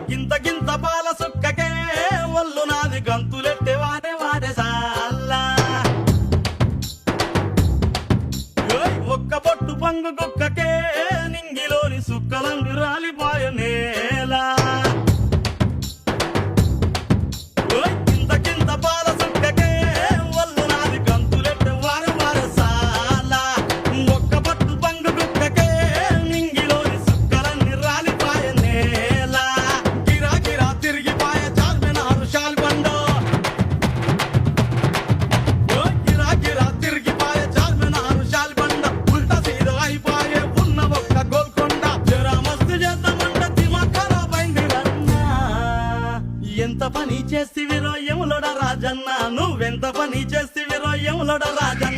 గింత గింత పాల సుక్కకే ఒళ్ళు నాది గంతులెట్టే వాడే వాడే సాల్లా ఒక్క బొట్టు పంగు కుక్కకే నింగిలోని సుక్కలందు రాలిపాయ నేలా గింత గింత పాల సుక్కకే ఒళ్ళు నాది గంతులెట్టే వాడే వాడే సాల్లా ఒక్క బొట్టు పంగు కుక్కకే నింగిలోని సుక్కలన్నీ రాలిపాయ నేలా గిరా గిరా తిరిగిపాయ చార్మినారు షాల్బండో గిరా గిరా తిరిగిపాయ చార్మినారు షాల్బండ ఉల్టా సీదా అయిపాయే ఉన్న ఒక్క గోల్కొండ జరా మస్తు చేద్దామంట దిమాగ్ ఖరాబ్ అయింది రన్నా ఎంత పని చేస్తివిరో యములోడ రాజన్న నువ్వెంత పని చేస్తివిరో యములోడ రాజన్న